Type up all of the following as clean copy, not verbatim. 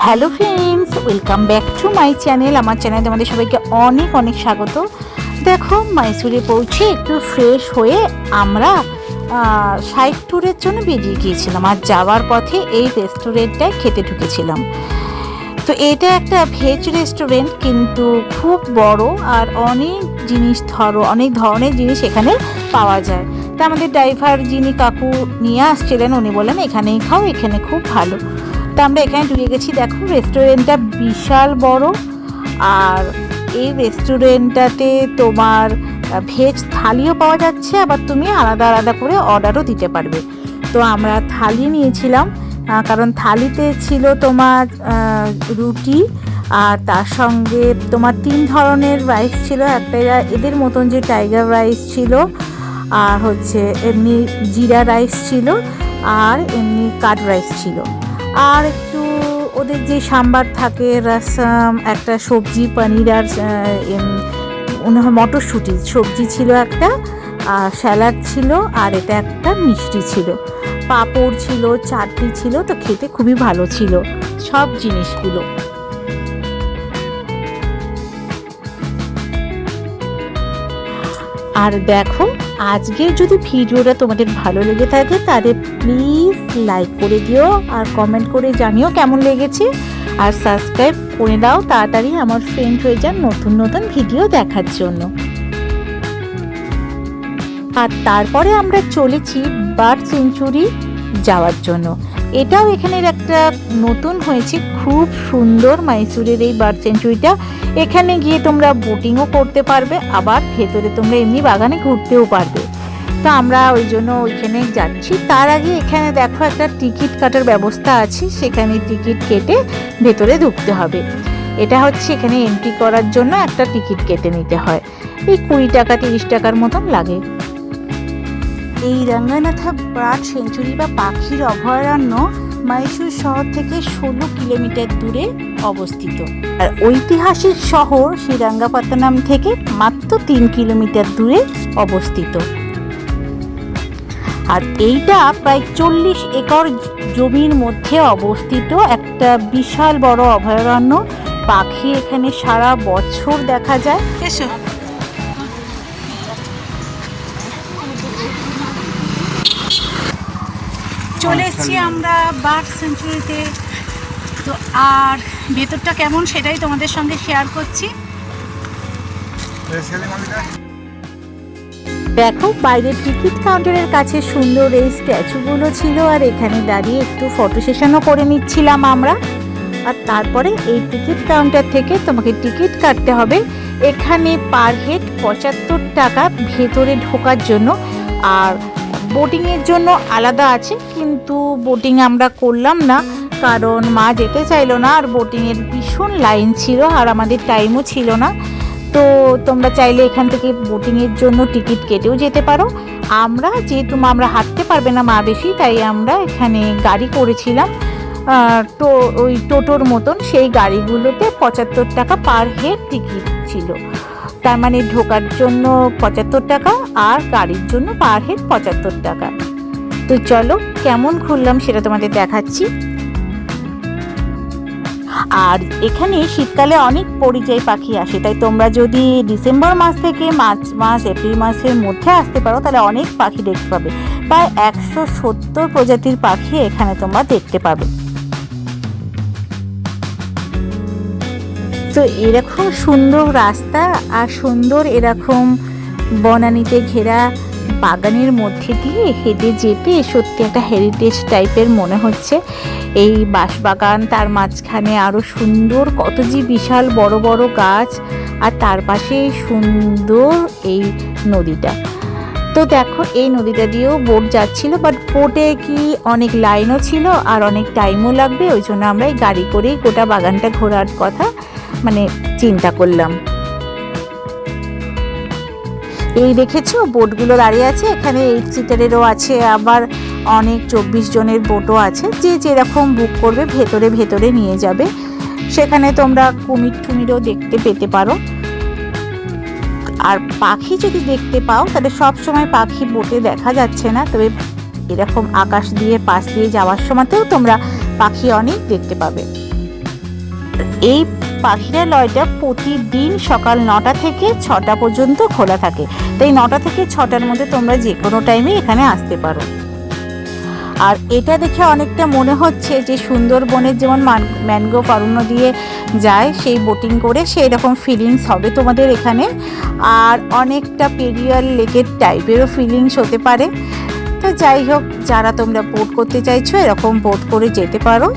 Hello friends, welcome back to my channel. আমার চ্যানেলে তোমাদের সবাইকে অনেক অনেক স্বাগত। দেখো, মাইসুরে পৌঁছে একটু ফ্রেশ হয়ে আমরা সাইড ট্যুরের জন্য বেরিয়ে গিয়েছিলাম, আর যাওয়ার পথে এই রেস্টুরেন্টটায় খেতে ঢুকেছিলাম। তো এটা একটা ভেজ রেস্টুরেন্ট, কিন্তু খুব বড়, আর অনেক ধরনের জিনিস এখানে পাওয়া যায়। তা আমাদের ড্রাইভার যিনি কাকু নিয়ে আসছিলেন, উনি বললেন এখানেই খাও, এখানে খুব ভালো। তা আমরা এখানে ঢুকে গেছি। দেখো, রেস্টুরেন্টটা বিশাল বড়, আর এই রেস্টুরেন্টটাতে তোমার ভেজ থালিও পাওয়া যাচ্ছে, আবার তুমি আলাদা আলাদা করে অর্ডারও দিতে পারবে। তো আমরা থালি নিয়েছিলাম, কারণ থালিতে ছিল তোমার রুটি, আর তার সঙ্গে তোমার 3 ধরনের রাইস ছিল। একটা এদের মতন যে টাইগার রাইস ছিল, আর হচ্ছে এমনি জিরা রাইস ছিল, আর এমনি কাট রাইস ছিল, আর একটু ওদের যে সাম্বার থাকে, রসম, একটা সবজি, পনির, আর মটরশুঁটি সবজি ছিল একটা, আর স্যালাড ছিল, আর এটা একটা মিষ্টি ছিল, পাঁপড় ছিল, চাটনি ছিল। তো খেতে খুবই ভালো ছিল সব জিনিসগুলো। আর দেখো, আজকের যদি ভিডিওটা তোমাদের ভালো লেগে থাকে তাহলে প্লিজ লাইক করে দিও, আর কমেন্ট করে জানিও কেমন লেগেছে, আর সাবস্ক্রাইব করে দাও তাড়াতাড়ি, আমার ফ্রেন্ড হয়ে যান নতুন নতুন ভিডিও দেখার জন্য। আর তারপরে আমরা চলেছি বার্ড সেঞ্চুরি যাওয়ার জন্য। এটাও এখানের একটা নতুন হয়েছে, খুব সুন্দর মাইসুরের এই বার্ড সেঞ্চুরিটা। এখানে গিয়ে তোমরা বোটিংও করতে পারবে, আবার ভেতরে তোমরা এমনি বাগানে ঘুরতেও পারবে। তো আমরা ওই জন্য ওইখানে যাচ্ছি। তার আগে এখানে দেখো একটা টিকিট কাটার ব্যবস্থা আছে, সেখানে টিকিট কেটে ভেতরে ঢুকতে হবে। এটা হচ্ছে এখানে এন্ট্রি করার জন্য একটা টিকিট কেটে নিতে হয়, এই 20 টাকা 30 টাকার মতন লাগে। এই রাঙ্গানাথা বার্ড সেঞ্চুরি বা পাখির অভয়ারণ্য মাইসুর শহর থেকে 16 কিলোমিটার দূরে অবস্থিত, আর ঐতিহাসিক শহর শ্রীরঙ্গপত্তনম থেকে মাত্র 3 কিলোমিটার দূরে অবস্থিত। আর এইটা প্রায় 40 একর জমির মধ্যে অবস্থিত একটা বিশাল বড় অভয়ারণ্য। পাখি এখানে সারা বছর দেখা যায়। এসো, চলে এসেছি আমরা বার্ড সেঞ্চুরিতে। তো আর ভেতরটা কেমন সেটাই তোমাদের সঙ্গে শেয়ার করছি। দেখো, বাইরের টিকিট কাউন্টারের কাছে সুন্দর এই স্ট্যাচুগুলো ছিল, আর এখানে দাঁড়িয়ে একটু ফটো সেশনও করে নিচ্ছিলাম আমরা। আর তারপরে এই টিকিট কাউন্টার থেকে তোমাকে টিকিট কাটতে হবে। এখানে পার হেড 75 টাকা ভেতরে ঢোকার জন্য, আর বোটিংয়ের জন্য আলাদা আছে, কিন্তু বোটিং আমরা করলাম না, কারণ মা যেতে চাইলো না, আর বোটিংয়ের ভীষণ লাইন ছিল, আর আমাদের টাইমও ছিল না। তো তোমরা চাইলে এখান থেকে বোটিংয়ের জন্য টিকিট কেটেও যেতে পারো। যেহেতু আমরা হাঁটতে পারবে না মা বেশি, তাই আমরা এখানে গাড়ি করেছিলাম, তো ওই টোটোর মতন, সেই গাড়িগুলোতে 75 টাকা পার হেড টিকিট ছিল। তার মানে ঢোকার জন্য 75 টাকা, আর গাড়ির জন্য পার হেড 75 টাকা। তো চলো, কেমন ঘুরলাম সেটা তোমাদের দেখাচ্ছি। আর এখানে শীতকালে অনেক পরিযায়ী পাখি আসে, তাই তোমরা যদি ডিসেম্বর মাস থেকে মার্চ মাস, এপ্রিল মাসের মধ্যে আসতে পারো তাহলে অনেক পাখি দেখতে পাবে। প্রায় 170 প্রজাতির পাখি এখানে তোমরা দেখতে পাবে। তো এরকম সুন্দর রাস্তা, আর সুন্দর এরকম বনানীতে ঘেরা বাগানের মধ্যে দিয়ে হেঁটে যেতে সত্যি একটা হেরিটেজ টাইপের মনে হচ্ছে। এই বাঁশবাগান, তার মাঝখানে আরও সুন্দর কত যে বিশাল বড় বড় গাছ, আর তার পাশে সুন্দর এই নদীটা। তো দেখো, এই নদীটা দিয়েও বোট যাচ্ছিল, বাট বোটে কি অনেক লাইনও ছিল, আর অনেক টাইমও লাগবে, ওই জন্য আমরা এই গাড়ি করেই গোটা বাগানটা ঘোরার কথা চিন্তা করলাম। এই দেখেছো, বোটগুলো দাঁড়িয়ে আছে এখানে, 8 সিটারেরও আছে, আবার অনেক 24 জনের বোটও আছে। যে যেরকম বুক করবে ভেতরে ভেতরে নিয়ে যাবে। সেখানে তোমরা কুমিরও দেখতে পেতে পারো। আর পাখি যদি দেখতে পাও, তাহলে সব সময় পাখি বোটে দেখা যাচ্ছে না, তবে এরকম আকাশ দিয়ে পাশ দিয়ে যাওয়ার সময়তেও তোমরা পাখি অনেক দেখতে পাবে। এই পাখিরালয়টা প্রতিদিন সকাল 9টা থেকে 6টা পর্যন্ত খোলা থাকে, তাই 9টা থেকে 6টার মধ্যে তোমরা যে কোনো টাইমে এখানে আসতে পারো। আর এটা দেখে অনেকটা মনে হচ্ছে যে সুন্দরবনের যেমন ম্যানগ্রোভ অরণ্য দিয়ে যায় সেই বোটিং করে সেই রকম ফিলিংস হবে তোমাদের এখানে। আর অনেকটা পেরিয়ার লেকের টাইপেরও ফিলিংস হতে পারে। তো যাই হোক, যারা তোমরা বোট করতে চাইছো এরকম বোট করে যেতে পারো।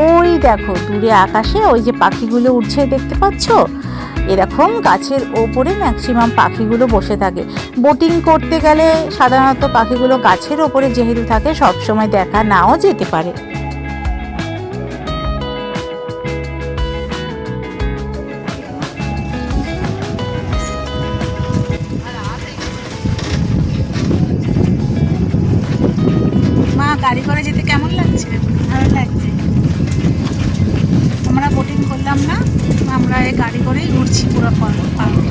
ওই দেখো দূরে আকাশে ওই যে পাখিগুলো উড়ছে দেখতে পাচ্ছ, এরকম গাছের ওপরে ম্যাক্সিমাম পাখিগুলো বসে থাকে। বোটিং করতে গেলে সাধারণত পাখিগুলো গাছের ওপরে যেহেতু থাকে সবসময় দেখা নাও যেতে পারে। মা, গাড়ি করে যেতে কেমন লাগছে? ভালো লাগছে। আমরা বোটিং করলাম না, আমরা এই গাড়ি করেই ঘুরছি পুরো পার্কে।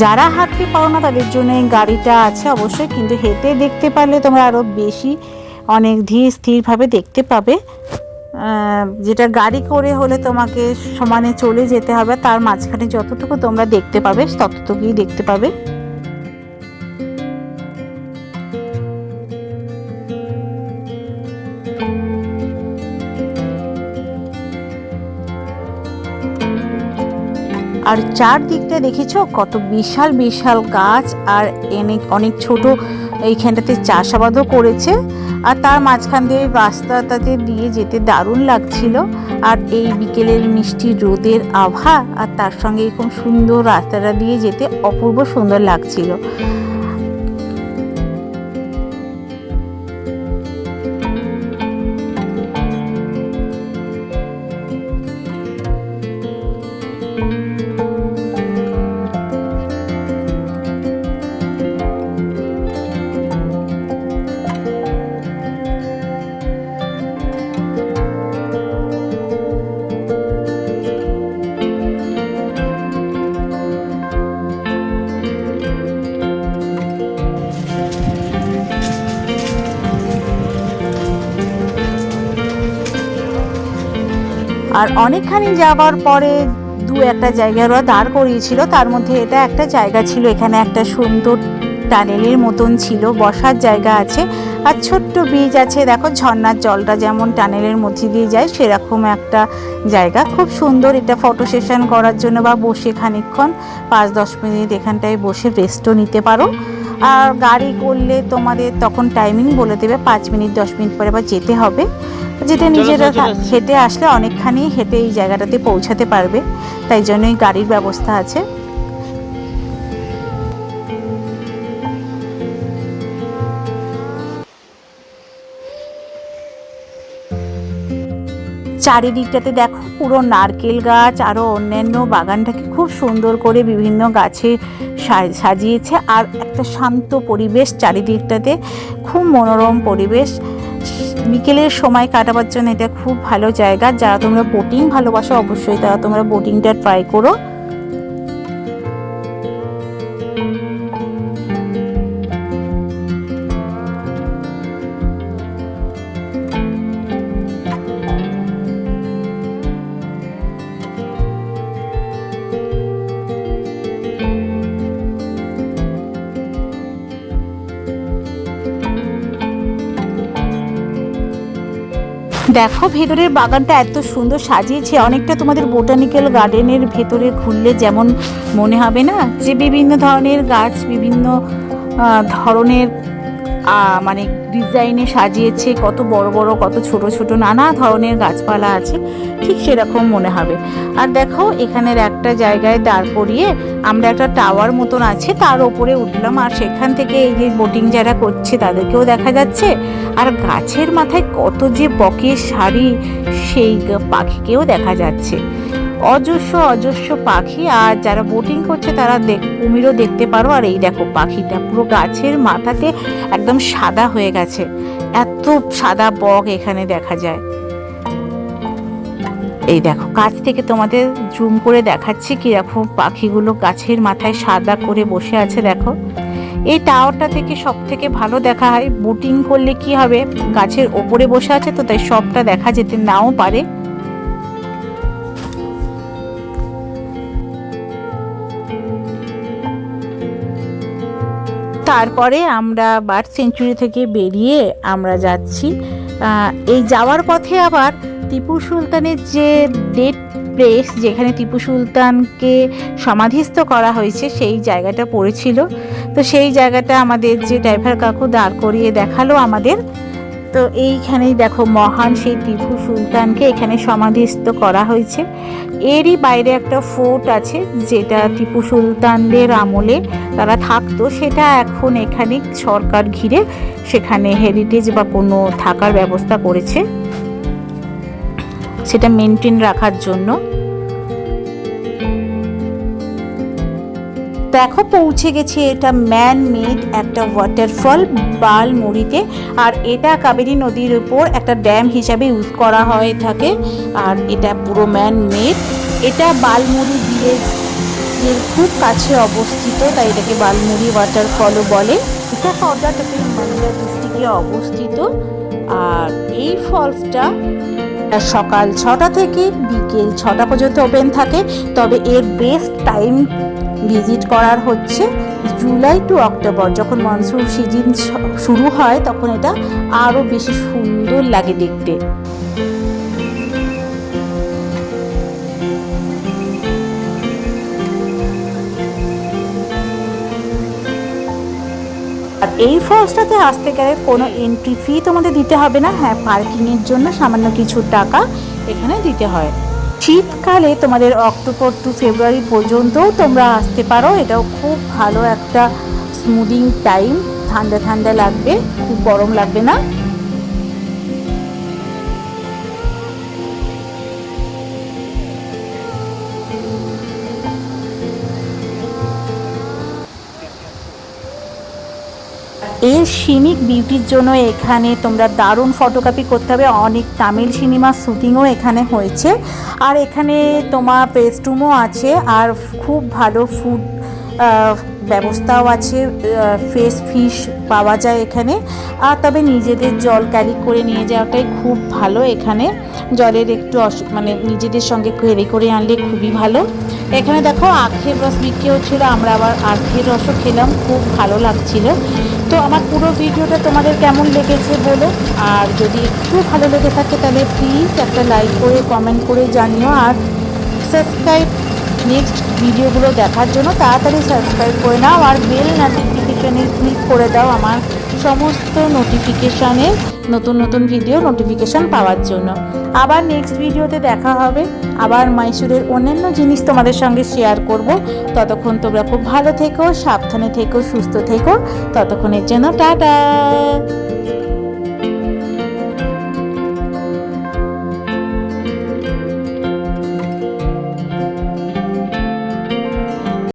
যারা হাঁটতে পারো না তাদের জন্য এই গাড়িটা আছে অবশ্যই, কিন্তু হেঁটে দেখতে পারলে তোমরা আরও বেশি অনেক ধীর স্থিরভাবে দেখতে পাবে। যেটা গাড়ি করে হলে তোমাকে সমানে চলে যেতে হবে, তার মাঝখানে যতটুকু তোমরা দেখতে পাবে ততটুকুই দেখতে পাবে। আর চারদিকটা দেখেছো কত বিশাল বিশাল গাছ, আর অনেক ছোট এইখানটাতে চাষাবাদও করেছে। আর তার মাঝখান দিয়ে রাস্তাটাতে দিয়ে যেতে দারুণ লাগছিল। আর এই বিকেলের মিষ্টি রোদের আভা আর তার সঙ্গে এরকম সুন্দর রাস্তাটা দিয়ে যেতে অপূর্ব সুন্দর লাগছিল। আর অনেকখানি যাওয়ার পরে দু একটা জায়গায় ওরা দাঁড় করিয়েছিল, তার মধ্যে এটা একটা জায়গা ছিল। এখানে একটা সুন্দর টানেলের মতন ছিল, বসার জায়গা আছে আর ছোট্ট ব্রিজ আছে। দেখো ঝর্ণার জলটা যেমন টানেলের মধ্যে দিয়ে যায় সেরকম একটা জায়গা, খুব সুন্দর। এটা ফটো সেশন করার জন্য বা বসে খানিকক্ষণ 5-10 মিনিট এখানটায় বসে রেস্টও নিতে পারো। আর গাড়ি করলে তোমাদের তখন টাইমিং বলে দেবে, 5 মিনিট 10 মিনিট পরে আবার যেতে হবে। যেটা নিজেরা হেঁটে আসলে অনেকখানি হেঁটে এই জায়গাটাতে পৌঁছাতে পারবে, তাই জন্যই গাড়ির ব্যবস্থা আছে। চারিদিকটাতে দেখো পুরো নারকেল গাছ, আরও অন্যান্য বাগানটাকে খুব সুন্দর করে বিভিন্ন গাছে সাজিয়েছে। আর একটা শান্ত পরিবেশ চারিদিকটাতে, খুব মনোরম পরিবেশ। বিকেলের সময় কাটাবার জন্য এটা খুব ভালো জায়গা। যারা তোমরা বোটিং ভালোবাসো অবশ্যই তারা তোমরা বোটিংটা ট্রাই করো। দেখো ভেতরের বাগানটা এত সুন্দর সাজিয়েছে, অনেকটা তোমাদের বোটানিক্যাল গার্ডেনের ভেতরে ঘুরলে যেমন মনে হবে না, যে বিভিন্ন ধরনের গাছ বিভিন্ন ধরনের মানে ডিজাইনে সাজিয়েছে, কত বড় বড় কত ছোট ছোট নানা ধরনের গাছপালা আছে, ঠিক সেরকম মনে হবে। আর দেখো এখানের একটা জায়গায় দাঁড় করিয়ে আমরা একটা টাওয়ার মতন আছে তার ওপরে উঠলাম, আর সেখান থেকে এই যে বোটিং যারা করছে তাদেরকেও দেখা যাচ্ছে। আর গাছের মাথায় কত যে বকের শাড়ি, সেই পাখিকেও দেখা যাচ্ছে, অজস্র অজস্র পাখি। আর যারা বোটিং করছে তারা কুমিরও দেখতে পারো। আর এই দেখো পাখিটা পুরো গাছের মাথাতে একদম সাদা হয়ে গেছে, এত সাদা বক এখানে দেখা যায়। এই দেখো কাছ থেকে তোমাদের জুম করে দেখাচ্ছি কিরকম পাখিগুলো গাছের মাথায় সাদা করে বসে আছে। দেখো এই টাওয়ারটা থেকে সব থেকে ভালো দেখা হয়। বোটিং করলে কি হবে, গাছের ওপরে বসে আছে তো তাই সবটা দেখা যেতে নাও পারে। তারপরে আমরা বার্ড সেঞ্চুরি থেকে বেরিয়ে আমরা যাচ্ছি, এই যাওয়ার পথে আবার টিপু সুলতানের যে ডেড প্লেস যেখানে টিপু সুলতানকে সমাধিস্থ করা হয়েছে সেই জায়গাটা পড়েছিল। তো সেই জায়গাটা আমাদের যে ড্রাইভার কাকু দাঁড় করিয়ে দেখালো আমাদের। তো এইখানেই দেখো মহান সেই টিপু সুলতানকে এখানে সমাধিস্থ করা হয়েছে। এরই বাইরে একটা ফোর্ট আছে যেটা টিপু সুলতানদের আমলে তারা থাকতো, সেটা এখন এখানে সরকার ঘিরে সেখানে হেরিটেজ বা কোনো থাকার ব্যবস্থা করেছে সেটা মেনটেন রাখার জন্য। দেখো পৌঁছে গেছে, এটা ম্যান মেড একটা ওয়াটারফল বালমুড়িতে। আর এটা কাবেরী নদীর উপর একটা ড্যাম হিসাবে ইউজ করা হয়ে থাকে। আর এটা পুরো ম্যান মেড। এটা বালমুড়ি বিলেজের খুব কাছে অবস্থিত, তাই এটাকে বালমুড়ি ওয়াটারফলও বলে। এটা কর্ণাটকের মালদা ডিস্ট্রিক্টে অবস্থিত। আর এই ফলসটা সকাল 6টা থেকে বিকেল 6টা পর্যন্ত ওপেন থাকে। তবে এর বেস্ট টাইম ভিজিট করার হচ্ছে জুলাই টু অক্টোবর, যখন মনসুন সিজন শুরু হয় তখন এটা আরও বেশি সুন্দর লাগে দেখতে। আর এই ফলসটাতে আসতে গেলে কোনো এন্ট্রি ফি তোমাদের দিতে হবে না। হ্যাঁ, পার্কিংয়ের জন্য সামান্য কিছু টাকা এখানে দিতে হয়। শীতকালে তোমাদের অক্টোবর টু ফেব্রুয়ারি পর্যন্তও তোমরা আসতে পারো। এটাও খুব ভালো একটা স্মুদিং টাইম, ঠান্ডা ঠান্ডা লাগবে, খুব গরম লাগবে না। এর সিনিক বিউটির জন্য এখানে তোমরা দারুণ ফটোগ্রাফি করতে হবে। অনেক তামিল সিনেমার শ্যুটিংও এখানে হয়েছে। আর এখানে তোমার রেস্টরুমও আছে আর খুব ভালো ফুড ব্যবস্থাও আছে। ফ্রেশ ফিশ পাওয়া যায় এখানে। আর তবে নিজেদের জল ক্যারি করে নিয়ে যাওয়াটাই খুব ভালো। এখানে জলের একটু মানে নিজেদের সঙ্গে ক্যারি করে আনলে খুবই ভালো। এখানে দেখো আখের রস বিক্রি হচ্ছিল, আমরা আবার আখের রসও খেলাম, খুব ভালো লাগছিল। তো আমার পুরো ভিডিওটা তোমাদের কেমন লেগেছে বলো। আর যদি একটু ভালো লেগে থাকে তাহলে প্লিজ একটা লাইক করে কমেন্ট করে জানিও। আর সাবস্ক্রাইব নেক্সট ভিডিওগুলো দেখার জন্য তাড়াতাড়ি সাবস্ক্রাইব করে নাও আর বেল নোটিফিকেশানে ক্লিক করে দাও আমার সমস্ত নোটিফিকেশানে নতুন নতুন ভিডিও নোটিফিকেশান পাওয়ার জন্য। আবার নেক্সট ভিডিওতে দেখা হবে। আবার মাইসুরের অন্যান্য জিনিস তোমাদের সঙ্গে শেয়ার করব। ততক্ষণ তোমরা খুব ভালো থেকো, সাবধানে থেকো, সুস্থ থেকো। ততক্ষণের জন্য টাটা।